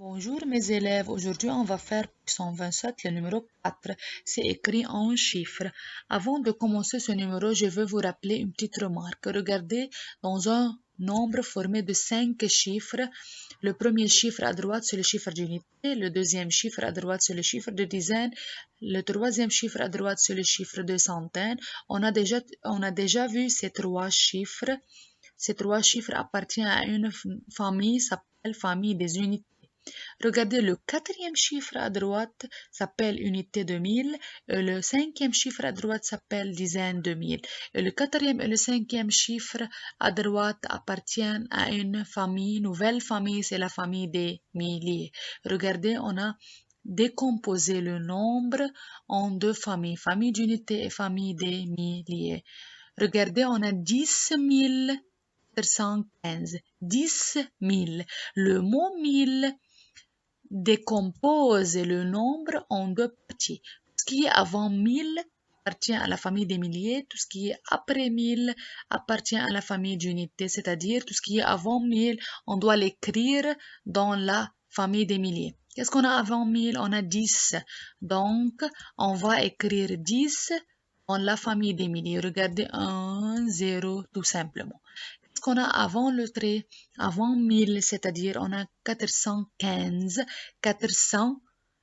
Bonjour mes élèves, aujourd'hui on va faire 127, le numéro 4. C'est écrit en chiffres. Avant de commencer ce numéro, je veux vous rappeler une petite remarque. Regardez dans un nombre formé de 5 chiffres. Le premier chiffre à droite, c'est le chiffre d'unité. Le deuxième chiffre à droite, c'est le chiffre de dizaine. Le troisième chiffre à droite, c'est le chiffre de centaine. On a déjà vu ces trois chiffres. Ces trois chiffres appartiennent à une famille, s'appelle famille des unités. Regardez, le quatrième chiffre à droite s'appelle unité de mille et le cinquième chiffre à droite s'appelle dizaine de mille. Et le quatrième et le cinquième chiffre à droite appartiennent à une famille, nouvelle famille, c'est la famille des milliers. Regardez, on a décomposé le nombre en deux familles, famille d'unité et famille des milliers. Regardez, on a 10 415. 10 000. Le mot 1000 décompose le nombre en deux parties. Tout ce qui est avant 1000 appartient à la famille des milliers, tout ce qui est après 1000 appartient à la famille d'unités, c'est-à-dire tout ce qui est avant 1000, on doit l'écrire dans la famille des milliers. Qu'est-ce qu'on a avant 1000? On a 10. Donc, on va écrire 10 dans la famille des milliers. Regardez 1, 0, tout simplement. Qu'est-ce qu'on a avant le trait? Avant 1000, c'est-à-dire on a 415. 400,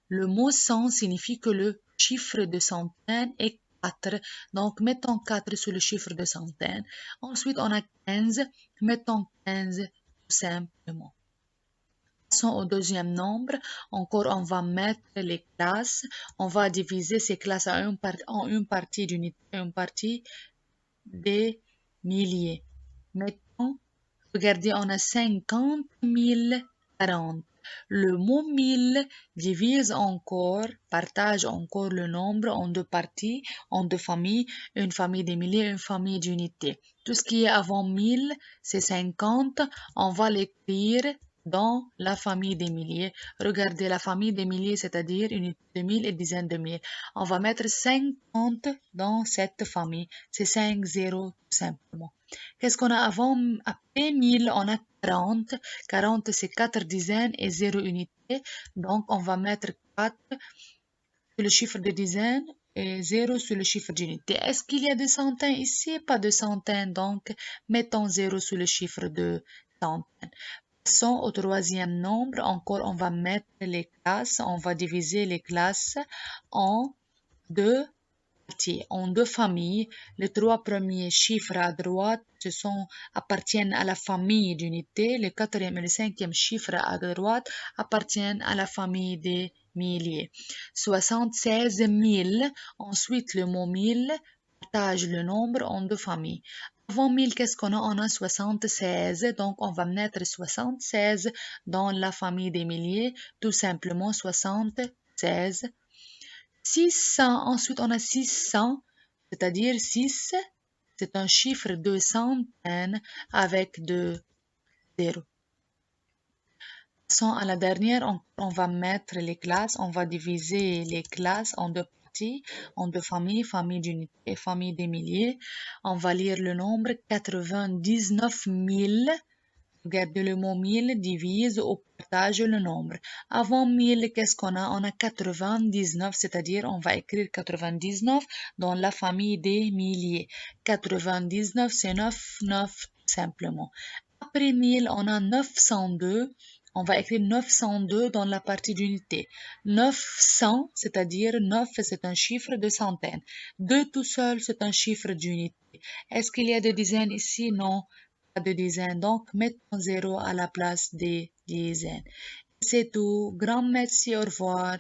le mot 100 signifie que le chiffre de centaine est 4. Donc, mettons 4 sur le chiffre de centaine. Ensuite, on a 15. Mettons 15 tout simplement. Passons au deuxième nombre. Encore, on va mettre les classes. On va diviser ces classes en une partie d'unité et une partie des milliers. Mettons, regardez, on a 50 040. Le mot 1000 divise encore, partage encore le nombre en deux parties, en deux familles, une famille des milliers, une famille d'unités. Tout ce qui est avant 1000, c'est 50. On va l'écrire dans la famille des milliers. Regardez la famille des milliers, c'est-à-dire unité de 1000 et dizaine de mille. On va mettre 50 dans cette famille. C'est 5 0 tout simplement. Qu'est-ce qu'on a avant? Après 1000, on a 40. 40, c'est 4 dizaines et 0 unité. Donc, on va mettre 4 sur le chiffre de dizaine et 0 sur le chiffre d'unité. Est-ce qu'il y a des centaines ici? Pas de centaines. Donc, mettons 0 sur le chiffre de centaines. Passons au troisième nombre. Encore, on va mettre les classes. On va diviser les classes en deux parties, en deux familles. Les trois premiers chiffres à droite appartiennent à la famille d'unité. Le quatrième et le cinquième chiffres à droite appartiennent à la famille des milliers. 76 000. Ensuite, le mot 1000 partage le nombre en deux familles. Avant 1000, qu'est-ce qu'on a? On a 76. Donc, on va mettre 76 dans la famille des milliers. Tout simplement 76. 600. Ensuite, on a 600. C'est-à-dire 6, c'est un chiffre de centaines avec deux zéros. Passons à la dernière, on va mettre les classes, on va diviser les classes en deux parties, en deux familles, famille d'unités et famille des milliers. On va lire le nombre 99 000. Regardez le mot 1000 divise ou partage le nombre. Avant 1000, qu'est-ce qu'on a? On a 99, c'est-à-dire on va écrire 99 dans la famille des milliers. 99, c'est 9, 9 simplement. Après 1000, on a 902. On va écrire 902 dans la partie d'unité. 900, c'est-à-dire 9, c'est un chiffre de centaines. 2 tout seul, c'est un chiffre d'unité. Est-ce qu'il y a des dizaines ici? Non, pas de dizaines. Donc, mettons 0 à la place des dizaines. C'est tout. Grand merci, au revoir.